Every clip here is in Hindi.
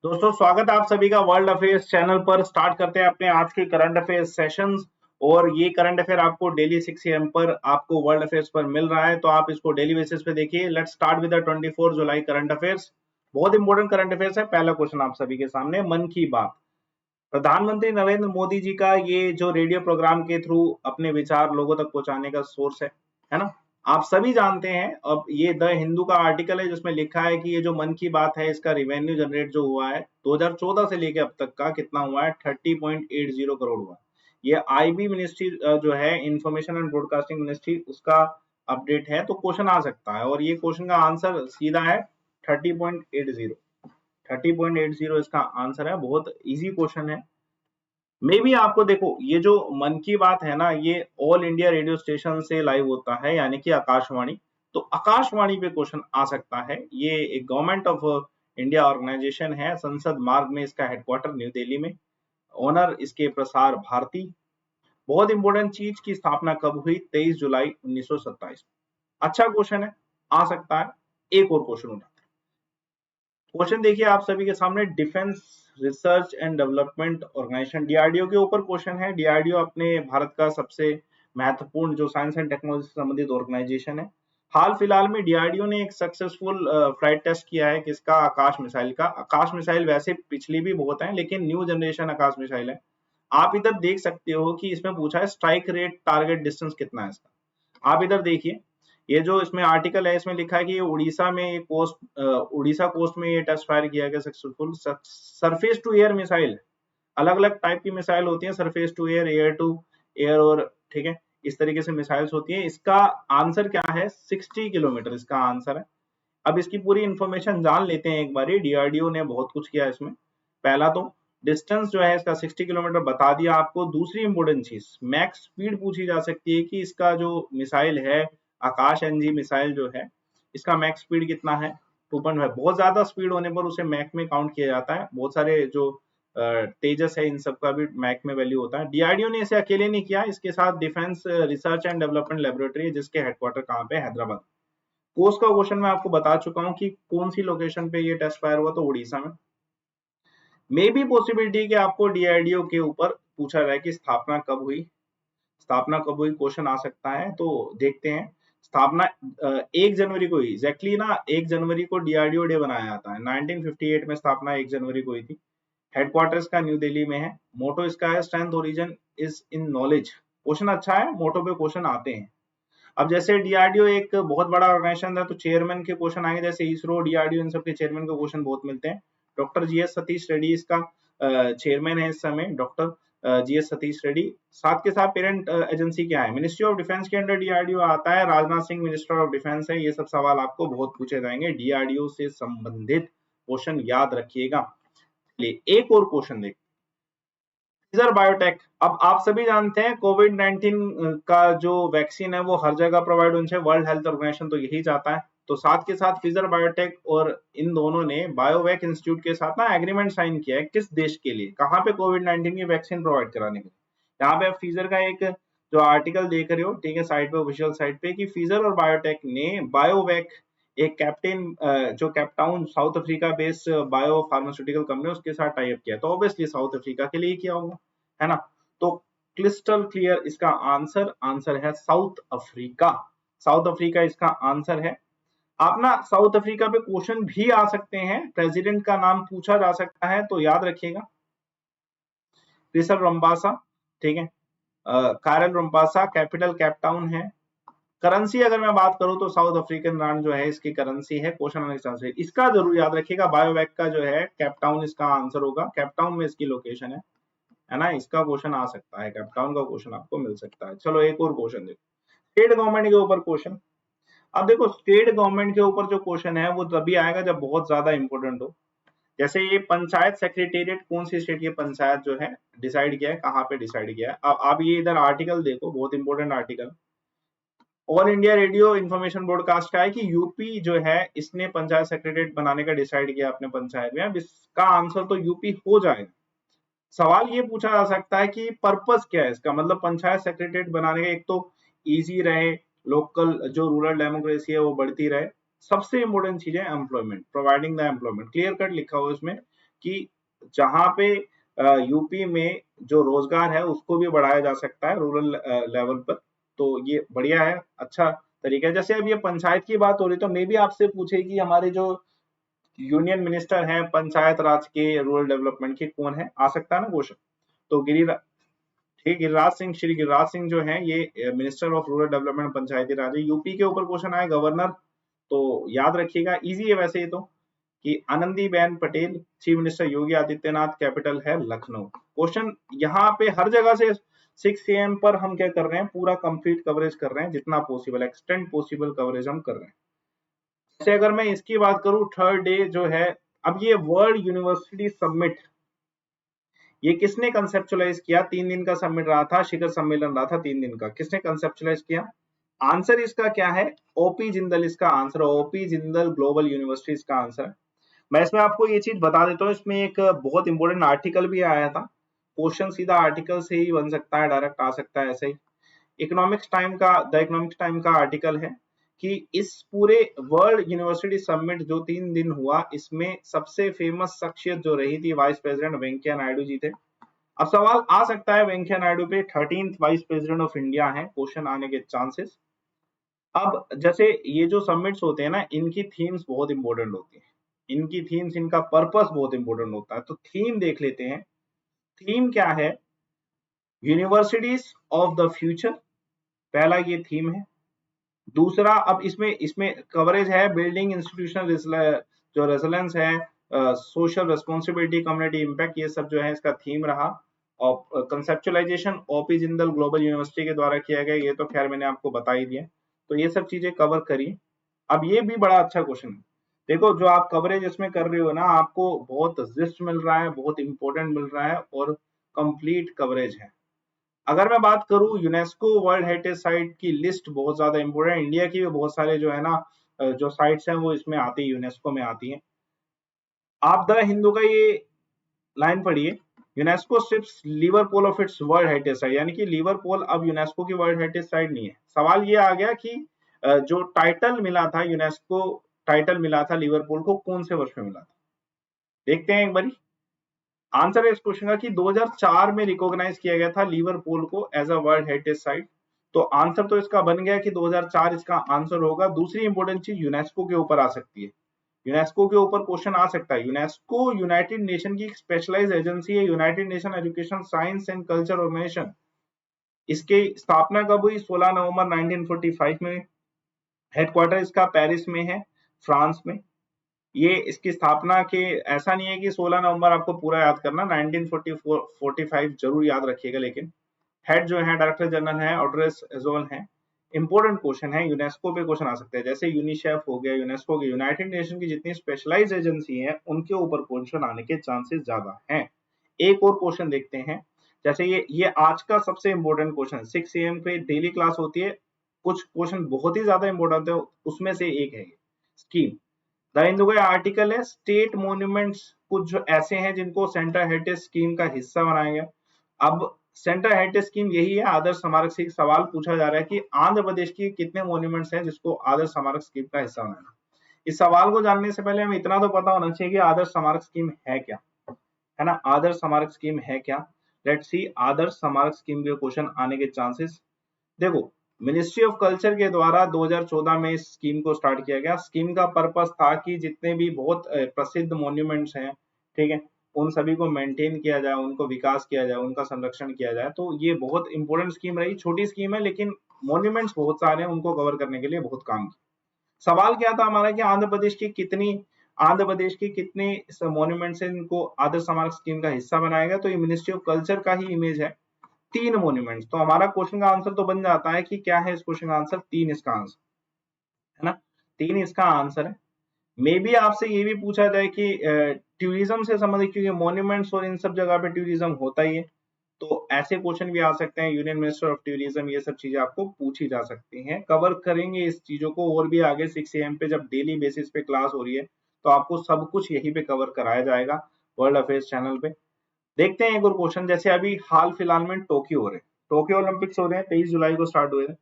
दोस्तों स्वागत है आप सभी का वर्ल्ड अफेयर्स चैनल पर। स्टार्ट करते हैं अपने आज के करंट अफेयर्स सेशंस। और ये करंट अफेयर आपको डेली 6 AM पर आपको वर्ल्ड अफेयर्स पर मिल रहा है, तो आप इसको डेली बेसिस पे देखिए। Let's start with the 24 July current affairs. बहुत इंपॉर्टेंट करंट अफेयर्स है। पहला क्वेश्चन आप सभी के सामने, मन की बात। प्रधानमंत्री नरेंद्र मोदी जी का ये जो रेडियो प्रोग्राम के थ्रू अपने विचार लोगों तक पहुंचाने का सोर्स है ना। आप सभी जानते हैं। अब ये द हिंदू का आर्टिकल है जिसमें लिखा है कि ये जो मन की बात है इसका रिवेन्यू जनरेट जो हुआ है 2014 से लेके अब तक का कितना हुआ है, 30.80 करोड़ हुआ। ये आईबी मिनिस्ट्री जो है, इंफॉर्मेशन एंड ब्रॉडकास्टिंग मिनिस्ट्री, उसका अपडेट है। तो क्वेश्चन आ सकता है और ये क्वेश्चन का आंसर सीधा है 30.80। 30.80 इसका आंसर है। बहुत इजी क्वेश्चन है। मे बी आपको देखो, ये जो मन की बात है ना, ये ऑल इंडिया रेडियो स्टेशन से लाइव होता है, यानी कि आकाशवाणी। तो आकाशवाणी पे क्वेश्चन आ सकता है। ये एक गवर्नमेंट ऑफ इंडिया ऑर्गेनाइजेशन है। संसद मार्ग में इसका हेडक्वार्टर न्यू दिल्ली में। ओनर इसके प्रसार भारती। बहुत इंपॉर्टेंट चीज की स्थापना कब हुई, 23 जुलाई 1927। अच्छा क्वेश्चन है, आ सकता है। एक और क्वेश्चन उठा। क्वेश्चन देखिए आप सभी के सामने, defence research and development organisation DRDO के ऊपर क्वेश्चन है। डीआरडीओ अपने भारत का सबसे महत्वपूर्ण जो साइंस एंड टेक्नोलॉजी से संबंधित ऑर्गेनाइजेशन है। हाल फिलहाल में डीआरडीओ ने एक सक्सेसफुल फ्लाइट टेस्ट किया है किसका, आकाश मिसाइल का। आकाश मिसाइल वैसे पिछली भी बहुत है, लेकिन न्यू जनरेशन आकाश मिसाइल है। आप इधर देख सकते हो कि इसमें पूछा है स्ट्राइक रेट टारगेट डिस्टेंस कितना है इसका। आप इधर देखिए, ये जो इसमें आर्टिकल है इसमें लिखा है कि ये उड़ीसा में उड़ीसा कोस्ट में ये टेस्ट फायर किया गया successful. Surface to air missile, अलग अलग टाइप की मिसाइल होती है, surface to air, air to air, और ठीक है, इस तरीके से मिसाइल्स होती है। इसका आंसर क्या है, 60 किलोमीटर इसका आंसर है। अब इसकी पूरी इंफॉर्मेशन जान लेते हैं एक बार। डीआरडीओ ने बहुत कुछ किया इसमें। पहला तो डिस्टेंस जो है इसका 60 किलोमीटर बता दिया आपको। दूसरी इंपॉर्टेंट चीज, मैक्स स्पीड पूछी जा सकती है कि इसका जो मिसाइल है, आकाश एनजी मिसाइल जो है, इसका मैक्स स्पीड कितना है, 2.5। बहुत ज्यादा स्पीड होने पर उसे मैक में काउंट किया जाता है। बहुत सारे जो तेजस है इन सब का भी मैक में वैल्यू होता है। डीआरडीओ ने इसे अकेले नहीं किया, इसके साथ defence research and development laboratory, जिसके हेडक्वार्टर कहाँ पे, हैदराबाद। कोर्स का क्वेश्चन मैं आपको बता चुका हूँ कि कौन सी लोकेशन पे ये टेस्ट फायर हुआ, तो उड़ीसा में। मे भी पॉसिबिलिटी कि आपको डीआरडीओ के ऊपर पूछा जाए कि स्थापना कब हुई। स्थापना कब हुई क्वेश्चन आ सकता है, तो देखते हैं। स्थापना 1 जनवरी को हुई। एग्जैक्टली ना, 1 जनवरी को डीआरडीओ डे बनाया जाता है। 1958 में स्थापना 1 जनवरी को हुई थी। हेडक्वार्टर्स का न्यू दिल्ली में है। मोटो इसका है, strength origin is in knowledge. Question अच्छा है, मोटो पे क्वेश्चन आते हैं। अब जैसे डीआरडीओ एक बहुत बड़ा ऑर्गेनाइजेशन है, तो चेयरमैन के क्वेश्चन आएंगे, जैसे इसरो, डीआरडीओ, इन सबके चेयरमैन के क्वेश्चन बहुत मिलते हैं। डॉक्टर जीएस सतीश रेड्डी इसका चेयरमैन है इस समय, डॉक्टर जीएस सतीश रेड्डी। साथ के साथ पेरेंट एजेंसी क्या है, मिनिस्ट्री ऑफ डिफेंस के अंडर डीआरडीओ आता है। Rajnath Singh minister of defence है। ये सब सवाल आपको बहुत पूछे जाएंगे डीआरडीओ से संबंधित, क्वेश्चन याद रखिएगा। एक और क्वेश्चन देखिए, फाइजर बायोटेक। अब आप सभी जानते हैं कोविड 19 का जो वैक्सीन है वो हर जगह प्रोवाइड होनी चाहिए। वर्ल्ड हेल्थ ऑर्गेनाइजेशन तो यही चाहता है। तो साथ के साथ फाइजर बायोटेक और इन दोनों ने बायोवैक इंस्टीट्यूट के साथ ना एग्रीमेंट साइन किया है। किस देश के लिए, कहाँ पे, कोविड 19 की वैक्सीन प्रोवाइड कराने के लिए। यहाँ पे आप फाइजर का एक जो आर्टिकल देख रहे हो, ठीक है, साइट पे, ऑफिशियल साइट पे, कि फाइजर और बायोटेक ने बायोवैक, एक कैप्टेन जो Cape Town south Africa based bio pharmaceutical company, उसके साथ टाई अप किया। तो ऑब्वियसली साउथ अफ्रीका के लिए किया होगा, है ना। तो क्रिस्टल क्लियर इसका आंसर है साउथ अफ्रीका। साउथ अफ्रीका इसका आंसर है। आप ना साउथ अफ्रीका पे क्वेश्चन भी आ सकते हैं, प्रेसिडेंट का नाम पूछा जा सकता है, तो याद रखिएगा, रिसल रंबासा, ठीक है। कारल रंबासा, कैपिटल कैपटाउन है। करेंसी अगर मैं बात करूं तो साउथ अफ्रीकन रांड जो है इसकी करेंसी है। क्वेश्चन आने के चांस है। इसका जरूर याद रखिएगा, बायोवैक का जो है कैपटाउन इसका आंसर होगा। कैपटाउन में इसकी लोकेशन है ना। इसका क्वेश्चन आ सकता है, कैपटाउन का क्वेश्चन आपको मिल सकता है। चलो एक और क्वेश्चन देखो, स्टेट गवर्नमेंट के ऊपर क्वेश्चन। अब देखो, स्टेट गवर्नमेंट के ऊपर जो क्वेश्चन है वो तभी आएगा जब बहुत ज्यादा इंपॉर्टेंट हो। जैसे ये पंचायत सेक्रेटेरिएट कौन सी स्टेट की पंचायत जो है डिसाइड किया है, कहाँ पे डिसाइड किया है। अब आप ये इधर आर्टिकल देखो, बहुत important article. All India radio information broadcast का है कि यूपी जो है इसने पंचायत सेक्रेटेरिएट बनाने का डिसाइड किया अपने पंचायत में। अब इसका आंसर तो यूपी हो जाएगा। सवाल ये पूछा जा सकता है कि पर्पस क्या है इसका, मतलब पंचायत सेक्रेटेरिएट बनाने का। एक तो इजी रहे, लोकल जो रूरल डेमोक्रेसी है वो बढ़ती रहे, सबसे इंपॉर्टेंट चीज है employment, providing the employment, clear cut लिखा हुआ है इसमें कि जहां पे यूपी में जो रोजगार है उसको भी बढ़ाया जा सकता है रूरल लेवल पर, तो ये बढ़िया है, अच्छा तरीका है। जैसे अब ये पंचायत की बात हो रही तो मे भी आपसे पूछे कि हमारे जो यूनियन मिनिस्टर हैं पंचायत राज के रूरल डेवलपमेंट के कौन है, आ सकता है ना क्वेश्चन। तो गिरिराज सिंह, श्री गिरिराज सिंह जो है ये मिनिस्टर ऑफ रूरल डेवलपमेंट पंचायती राज है। यूपी के ऊपर क्वेश्चन आए गवर्नर, तो याद रखिएगा, इजी है वैसे ये तो, कि Anandiben Patel, chief minister Yogi Adityanath, capital है लखनऊ। क्वेश्चन यहाँ पे हर जगह से 6 AM पर हम क्या कर रहे हैं, पूरा कंप्लीट कवरेज कर रहे हैं, जितना पॉसिबल एक्सटेंड पॉसिबल कवरेज हम कर रहे हैं। जैसे अगर मैं इसकी बात करूं, थर्ड डे जो है, अब ये वर्ल्ड यूनिवर्सिटी समिट, ये किसने कंसेप्चुलाइज किया? 3 दिन का समिट रहा था, शिखर सम्मेलन रहा था 3 दिन का, किसने कंसेप्चुलाइज किया? आंसर इसका क्या है? ओपी जिंदल इसका answer, OP Jindal global university इसका आंसर है। मैं इसमें आपको ये चीज बता देता हूँ, इसमें एक बहुत इंपॉर्टेंट आर्टिकल भी आया था, क्वेश्चन सीधा आर्टिकल से ही बन सकता है, डायरेक्ट आ सकता है ऐसे ही। इकोनॉमिक्स टाइम का, द इकोनॉमिक्स टाइम का आर्टिकल है कि इस पूरे वर्ल्ड यूनिवर्सिटी समिट जो 3 दिन हुआ, इसमें सबसे फेमस शख्सियत जो रही थी वाइस प्रेसिडेंट वेंकैया नायडू जी थे। अब सवाल आ सकता है वेंकैया नायडू पे, 13th vice president of India है, क्वेश्चन आने के चांसेस। अब जैसे ये जो समिट्स होते हैं ना, इनकी थीम्स बहुत इंपॉर्टेंट होती है, इनकी थीम्स, इनका पर्पस बहुत इंपॉर्टेंट होता है। तो थीम देख लेते हैं, थीम क्या है? यूनिवर्सिटीज ऑफ द फ्यूचर, पहला ये थीम है। दूसरा, अब इसमें इसमें कवरेज है बिल्डिंग इंस्टीट्यूशनल जो रेजिलेंस है, सोशल रिस्पॉन्सिबिलिटी, कम्युनिटी इम्पैक्ट, ये सब जो है इसका थीम रहा। और conceptualisation OP Jindal global university के द्वारा किया गया, ये तो खैर मैंने आपको बता ही दिया। तो ये सब चीजें कवर करी। अब ये भी बड़ा अच्छा क्वेश्चन है, देखो जो आप कवरेज इसमें कर रहे हो ना, आपको बहुत जिस्ट मिल रहा है, बहुत इंपॉर्टेंट मिल रहा है और कंप्लीट कवरेज है। अगर मैं बात करूं यूनेस्को वर्ल्ड हेरिटेज साइट की लिस्ट बहुत ज्यादा इंपॉर्टेंट, इंडिया की भी बहुत सारे जो है ना जो साइट्स हैं वो इसमें आती है, यूनेस्को में आती हैं। आप द हिंदू का ये लाइन पढ़िए, UNESCO strips Liverpool of its world heritage site, यानी कि लिवरपूल अब यूनेस्को की वर्ल्ड हेरिटेज साइट नहीं है। सवाल ये आ गया कि जो टाइटल मिला था, यूनेस्को टाइटल मिला था लिवरपूल को, कौन से वर्ष में मिला था? देखते हैं एक बारी। आंसर है इस क्वेश्चन का कि 2004 में रिकॉग्नाइज किया गया था लिवरपूल को as a world heritage site. तो आंसर तो इसका बन गया कि 2004 इसका आंसर होगा। दूसरी इंपॉर्टेंट चीज, यूनेस्को के ऊपर आ सकती है, यूनेस्को के ऊपर क्वेश्चन आ सकता है। यूनेस्को यूनाइटेड नेशन की स्पेशलाइज्ड एजेंसी है, United Nation education science and culture organisation. इसकी स्थापना कब हुई? 16 नवंबर 1945 में। हेडक्वार्टर इसका पेरिस में है, फ्रांस में। ये इसकी स्थापना के, ऐसा नहीं है कि 16 नवंबर आपको पूरा याद करना, 1945 जरूर याद रखिएगा। लेकिन हेड जो है डायरेक्टर जनरल है, ऑड्रेस एजोल है। इंपॉर्टेंट क्वेश्चन है, यूनेस्को पे क्वेश्चन आ सकते हैं, जैसे यूनिसेफ हो गया, यूनेस्को के, यूनाइटेड नेशन की जितनी स्पेशलाइज्ड एजेंसी है उनके ऊपर क्वेश्चन आने के चांसेस ज्यादा हैं। एक और क्वेश्चन देखते हैं, जैसे ये आज का सबसे इंपॉर्टेंट क्वेश्चन, 6 AM पे डेली क्लास होती है, कुछ क्वेश्चन बहुत ही ज्यादा इंपॉर्टेंट है, उसमें से एक है स्कीम। द हिंदू का आर्टिकल है, स्टेट मोन्यूमेंट्स कुछ जो ऐसे हैं जिनको सेंट्रल हेरिटेज स्कीम का हिस्सा बनाया गया। अब सेंट्रल हेरिटेज स्कीम यही है, आदर्श स्मारक से सवाल पूछा जा रहा है कि आंध्र प्रदेश की कितने मॉन्यूमेंट्स हैं जिसको आदर्श स्मारक स्कीम का हिस्सा बनाना। इस सवाल को जानने से पहले हमें इतना तो पता होना चाहिए कि आदर्श स्मारक स्कीम है क्या, है ना? आदर्श स्मारक स्कीम है क्या? लेट्स सी आदर्श स्मारक स्कीम के क्वेश्चन आने के चांसेस। देखो, मिनिस्ट्री ऑफ कल्चर के द्वारा 2014 में इस स्कीम को स्टार्ट किया गया। स्कीम का पर्पस था कि जितने भी बहुत प्रसिद्ध मॉन्यूमेंट्स हैं, ठीक है, उन सभी को मेंटेन किया जाए, उनको विकास किया जाए, उनका संरक्षण किया जाए। तो ये बहुत इंपॉर्टेंट स्कीम रही, छोटी स्कीम है लेकिन मॉन्यूमेंट्स बहुत सारे हैं, उनको कवर करने के लिए बहुत काम किया। सवाल क्या था हमारा कि आंध्र प्रदेश की कितनी मॉन्यूमेंट्स हैं इनको आदर्श स्मारक स्कीम का हिस्सा बनाया गया? तो ये मिनिस्ट्री ऑफ कल्चर का ही इमेज है, 3 मॉन्यूमेंट्स। तो हमारा क्वेश्चन का आंसर तो बन जाता है कि क्या है इस क्वेश्चन का आंसर? 3 इसका आंसर है ना, 3 इसका आंसर है। मे बी आपसे ये भी पूछा जाए कि टूरिज्म से संबंधित, क्योंकि मॉन्यूमेंट्स और इन सब जगह पे टूरिज्म होता ही है, तो ऐसे क्वेश्चन भी आ सकते हैं, यूनियन मिनिस्टर ऑफ टूरिज्म, ये सब चीजें आपको पूछी जा सकती हैं। कवर करेंगे इस चीजों को और भी आगे 6 AM पे, जब डेली बेसिस पे क्लास हो रही है तो आपको सब कुछ यहीं पे कवर कराया जाएगा वर्ल्ड अफेयर्स चैनल पे। देखते हैं एक और क्वेश्चन, जैसे अभी हाल फिलहाल में टोक्यो हो रहे हैं, टोक्यो ओलंपिक्स हो रहे हैं, 23 जुलाई को स्टार्ट हुए थे।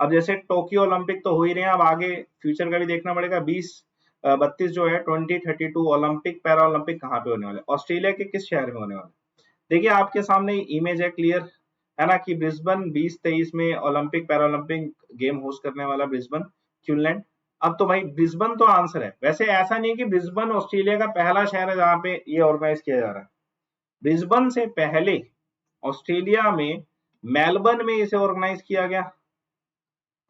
अब जैसे टोक्यो ओलंपिक तो हो ही रहे हैं, अब आगे फ्यूचर का भी देखना पड़ेगा। 2032 जो है 2032 ओलंपिक पैरा ओलंपिक कहाँ पे होने वाले, ऑस्ट्रेलिया के किस शहर में होने वाले। देखिए आपके सामने इमेज है क्लियर, है ना, कि ब्रिस्बेन 2023 में Olympic para Olympic game host करने वाला ब्रिस्बेन क्वींसलैंड। अब तो भाई ब्रिस्बेन तो आंसर है, वैसे ऐसा नहीं है कि ब्रिस्बेन ऑस्ट्रेलिया का पहला शहर है जहाँ पे ये ऑर्गेनाइज किया जा रहा है। ब्रिस्बेन से पहले ऑस्ट्रेलिया में मेलबर्न में इसे ऑर्गेनाइज किया गया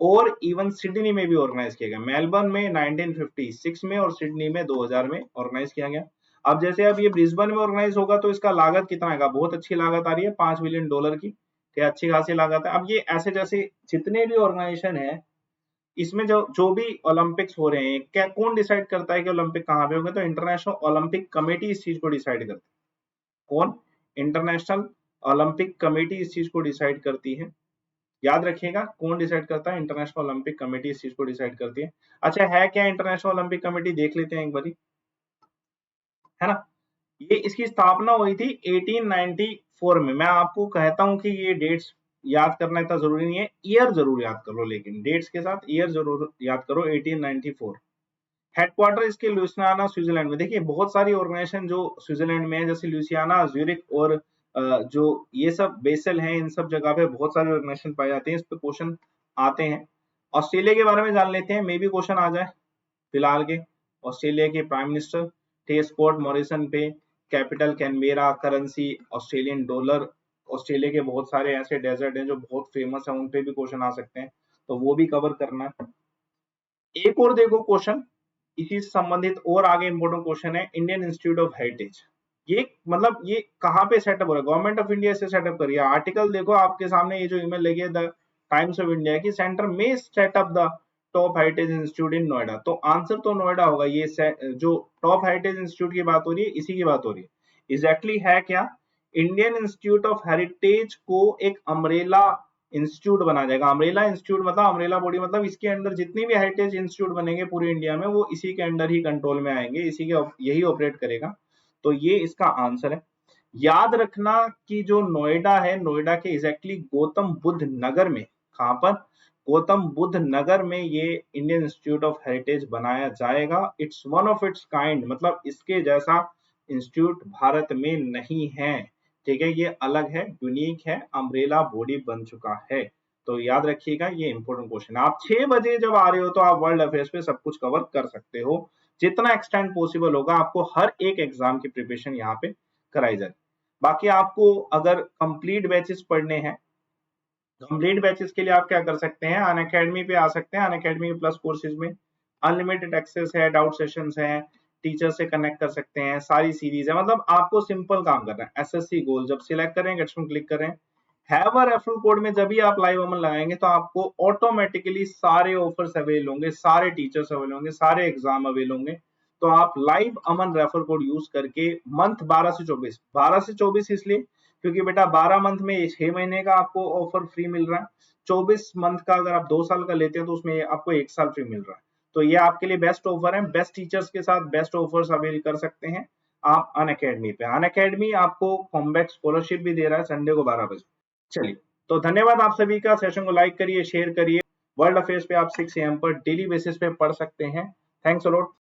और इवन सिडनी में भी ऑर्गेनाइज किया गया। मेलबर्न में 1956 में और सिडनी में 2000 में ऑर्गेनाइज किया गया। अब जैसे अब ये ब्रिस्बेन में ऑर्गेनाइज होगा तो इसका लागत कितना आएगा, बहुत अच्छी लागत आ रही है, $5 बिलियन की, क्या अच्छी खासी लागत है। अब ये ऐसे जैसे जितने भी ऑर्गेनाइजेशन है, इसमें जो जो भी ओलंपिक्स हो रहे हैं, क्या कौन डिसाइड करता है कि ओलंपिक कहाँ पे होंगे, तो इंटरनेशनल ओलंपिक कमेटी इस चीज को डिसाइड करती है। कौन, इंटरनेशनल ओलंपिक कमेटी इस चीज को डिसाइड करती है। याद रखिएगा कौन डिसाइड करता है, इंटरनेशनल ओलंपिक कमेटी इस चीज को डिसाइड करती है। अच्छा है क्या इंटरनेशनल ओलंपिक कमेटी, देख लेते हैं एक बारी, है ना। ये इसकी स्थापना हुई थी 1894 में। मैं आपको कहता हूं कि ये डेट्स याद करना इतना जरूरी नहीं है, ईयर जरूर याद करो, लेकिन डेट्स के साथ ईयर जरूर याद करो। 1894 हेडक्वार्टर इसके लुइसियाना स्विट्जरलैंड में। देखिए बहुत सारी ऑर्गेनाइजेशन जो स्विट्जरलैंड में है, जैसे लुइसियाना, ज्यूरिक और जो ये सब बेसल हैं, इन सब जगह पे बहुत सारे ऑर्गेनाइजेशन पाए जाते हैं, इस पे क्वेश्चन आते हैं। ऑस्ट्रेलिया के बारे में जान लेते हैं, मे भी क्वेश्चन आ जाए। फिलहाल के ऑस्ट्रेलिया के प्राइम मिनिस्टर थे स्कॉट मॉरिसन पे, capital Canberra, currency Australian dollar. Australia के बहुत सारे ऐसे डेजर्ट हैं जो बहुत फेमस है, उन पे भी क्वेश्चन आ सकते हैं, तो वो भी कवर करना है। एक और देखो क्वेश्चन इसी से संबंधित और आगे इंपॉर्टेंट क्वेश्चन है, इंडियन इंस्टीट्यूट ऑफ हेरिटेज। ये मतलब ये कहाँ पे सेटअप हो रहा है, गवर्नमेंट ऑफ इंडिया से सेटअप करिए। आर्टिकल देखो आपके सामने, ये जो ईमेल लगी है द टाइम्स ऑफ इंडिया की, सेंटर में setup the top heritage institute इन नोएडा। तो आंसर तो नोएडा होगा। ये जो टॉप हेरिटेज इंस्टीट्यूट की बात हो रही है, इसी की बात हो रही है। एग्जैक्टली है क्या, इंडियन इंस्टीट्यूट ऑफ हेरिटेज को एक अम्ब्रेला इंस्टीट्यूट बना जाएगा। अम्ब्रेला इंस्टीट्यूट मतलब अम्ब्रेला बॉडी, मतलब इसके अंदर जितनी भी हेरिटेज इंस्टीट्यूट बनेंगे पूरे इंडिया में, वो इसी के अंडर ही कंट्रोल में आएंगे, इसी के यही ऑपरेट करेगा। तो ये इसका आंसर है। याद रखना कि जो नोएडा है, नोएडा के एग्जैक्टली गौतम बुद्ध नगर में, कहां पर, गौतम बुद्ध नगर में ये इंडियन इंस्टीट्यूट ऑफ हेरिटेज बनाया जाएगा। It's one of its kind, मतलब इसके जैसा इंस्टीट्यूट भारत में नहीं है, ठीक है, ये अलग है, यूनिक है, अम्ब्रेला बॉडी बन चुका है। तो याद रखिएगा ये इंपॉर्टेंट क्वेश्चन है। आप 6 बजे जब आ रहे हो तो आप वर्ल्ड अफेयर्स पे सब कुछ कवर कर सकते हो, जितना एक्सटेंड पॉसिबल होगा आपको हर एक एग्जाम की प्रिपरेशन यहाँ पे कराई जाए। बाकी आपको अगर कंप्लीट बैचेस पढ़ने हैं, कंप्लीट बैचेस के लिए आप क्या कर सकते हैं, अनअकैडमी पे आ सकते हैं। अनअकैडमी प्लस कोर्सेज में अनलिमिटेड एक्सेस है, डाउट सेशंस हैं, टीचर से कनेक्ट कर सकते हैं, सारी सीरीज है। मतलब आपको सिंपल काम करना है, एसएससी गोल जब सिलेक्ट करें, गेट्स में क्लिक करें, हैव अ रेफरल कोड में जब भी आप लाइव अमन लगाएंगे तो आपको ऑटोमेटिकली सारे ऑफर्स अवेल होंगे, सारे टीचर्स अवेल होंगे, सारे एग्जाम अवेल होंगे। तो आप लाइव अमन रेफर कोड यूज करके मंथ 12 से 24 इसलिए क्योंकि बेटा 12 मंथ में 6 महीने का आपको ऑफर फ्री मिल रहा है, 24 मंथ का अगर आप 2 साल का लेते हैं तो उसमें आपको 1 साल फ्री मिल रहा है। तो ये आपके लिए बेस्ट ऑफर है, बेस्ट टीचर्स के साथ बेस्ट ऑफर्स अवेल कर सकते हैं आप अनअकैडमी पे। अनअकैडमी आपको कॉम्बैक स्कॉलरशिप भी दे रहा है संडे को 12 बजे। चलिए, तो धन्यवाद आप सभी का। सेशन को लाइक करिए, शेयर करिए। वर्ल्ड अफेयर्स पे आप 6 AM पर डेली बेसिस पे पढ़ सकते हैं। Thanks a lot.